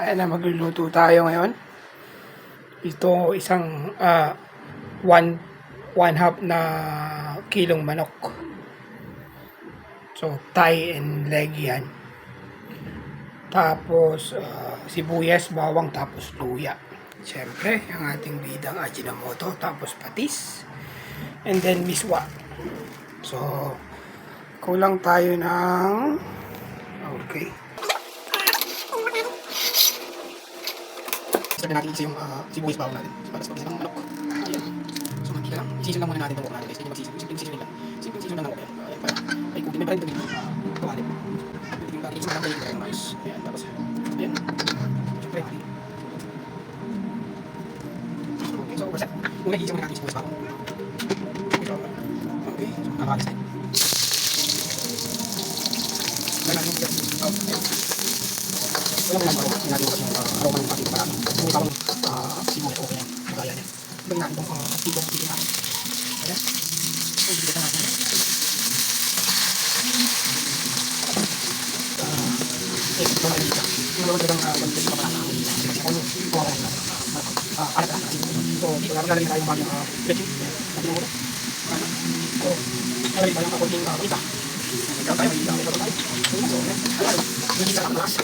Ayan na, magluluto tayo ngayon. Ito isang one half na kilong manok. So, thigh and leg yan. Tapos, sibuyas, bawang, tapos luya. Siyempre, ang ating bidang Ajinomoto, tapos patis. And then, miswa. So, kulang tayo ng... Okay. Sabi natin isa yung sibuyas bawang natin. Para sa pagkisang manok. Ayan. So, hindi lang. Isisin lang muna natin itong buko natin guys. Hindi magsisip. Simpleng seasoning lang. Simpleng seasoning lang ng buko. Ayan. Para ay kutin. May parang dito. Kawali. Dito yung parang isang kayo ng ayos. Ayan. Tapos, ayan. Siyempre. Okay. So, basta. Una, isisin muna natin yung sibuyas bawang. Okay. So, nakakalis tayo. Ayan. Wala mo lang aroma. Hindi natin kasi yung aroma ng ating parami. Kung may bawang sibuyas, okay yan. Magaya niya. Gawin natin itong tipong natin. Ayan. So, bigyan na natin. Ito na dito. Yung naman talagang ganito sa kapalaan ng isa. Kasi kung kuha ka natin alat na natin. So, dito lalagyan tayo ng bagong betching. Natin mo ito. So, lalagyan tayo ng kakunting isa. Ikaw tayo, may ikaw tayo. So, hindi sa kapalas.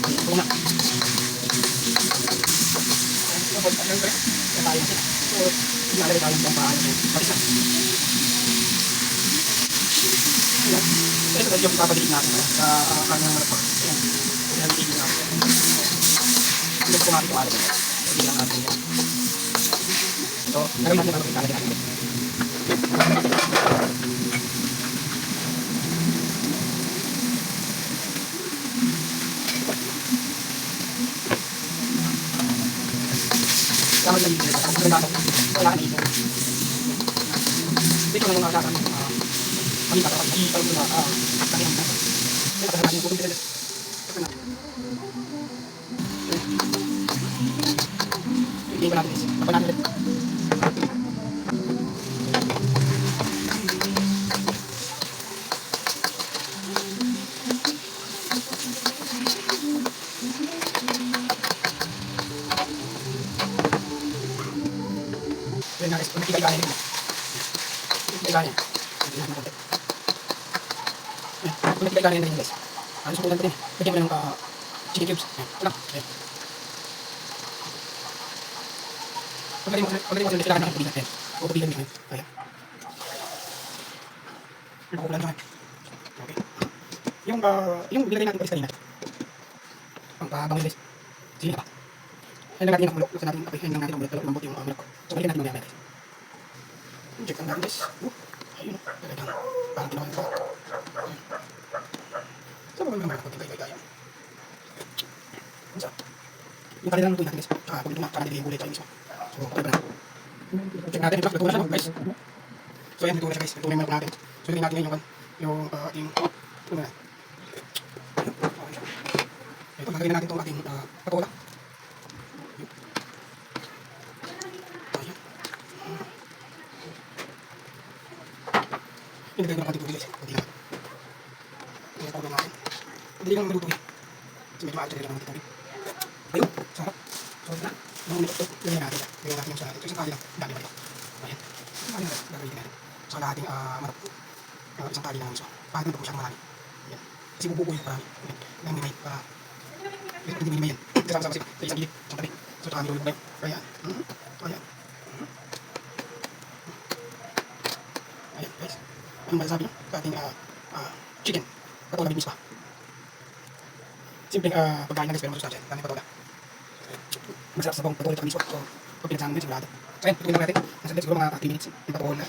Ito na. So, siyempre, yan tayo sila. So, ilalagay tayo ng paano ng patis na. Ayan. Ito kasi yung papadilig natin sa kanyang manok. Ayan. Ayan, tigil natin. Ito po natin yung alat. So, tigil natin yan. So, nagawin natin ang ilalagay natin. Tama lang dito. Ang pagkakataon. Wala ka na ito. Dito na yung mga kakang malita kapag nagiging ko na kami ang nasa. Kaya kapag natin yung putong pinagdas. Kapag natin. Higigin ko natin is. Kapag natin ulit. Kaya nga guys, kung nakikita yung nakikita niya. Kung nakikita yung guys. Ano sukulan pa din. Lagyan mo ng chicken cubes. Wala. Pagdating mo sa kailangan ng kapilan. O kapilan nyo. Ayan. Nakukulan sa akin. Okay. Yung bilagay natin patis kanina. Ang pabangin guys. Sige na pa. Ayan lang natin yung nakulok. Laksan natin yung kape. Ayan lang natin ang bulot. Lambot yung manok. So balikan natin mamaya guys. Check lang natin guys. Ayun. Talagang parang ginawa yung bawat. So bagay naman natin gaya-gaya. Yung kanilang lutuin natin guys. Pag ito na, saka natin yung gulay tayo mismo. So pagkita na. Check natin. Luto na siya guys. So ayan, luto na siya guys. Luto na yung manok natin. So ilagay natin ngayon yung ating luto na. Ito, lagay na natin itong ating patola. Ilagay ko ng konti tubig guys. Kunti lang. Ilagay ko natin. Hindi lang maluto eh. Kasi medyo maalit lang natin tubig. Ayun. Sarap. So na. Nung ito. Ganyan natin. Ganyan natin yung sa natin. So isang kali lang. Dami ba ito? Ayan. Isang kali lang. Gagawin natin. So natin manok. Isang kali lang namin. So paano ito po siyang marami. Ayan. Kasi bubuo yung marami. Lang may para. Hindi may yan. Kasama-sama kasi. Sa isang gilid. Isang tabi. So ito kami ulit ba yun. Ayan. Ayan. Ayan guys. Anong masasabi nyo sa ating chicken patola binis pa? Simpleng pagkain lang guys pero masustansya. Dami patola. Masarap sa bawang patola at binis pa. So pag pinagsama din sigurado. So ayan, tutuloy lang natin. Nasa din siguro mga 3 minutes yung patola.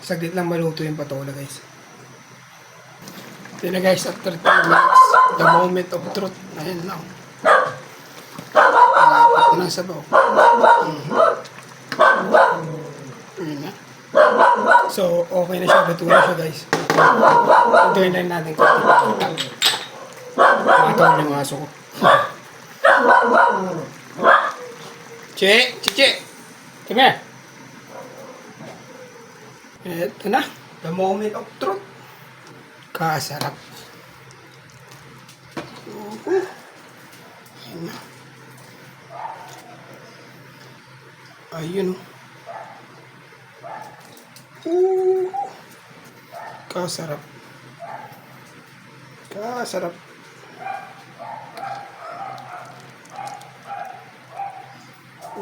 Saglit lang maluto yung patola guys. Ito na guys, after 3 minutes, the moment of truth. Ayan na. Ito na sa baw. Ayan na. So, okay na siya. Luto na siya guys. Ituloy na natin kung pinakita. Matawag ng aso ko. Che! Chiche! Come here! Ito na. The moment of truth. Kasarap. Ayan na. Ayun o. Kasarap. Kasarap.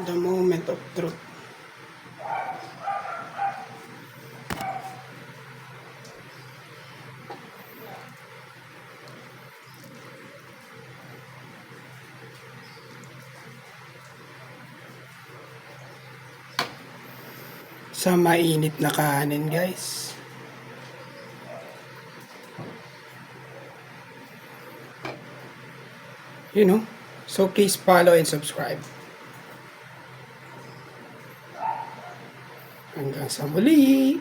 The moment of truth. Sa mainit na kanin, guys. You know, so please follow and subscribe. Hanggang sa muli.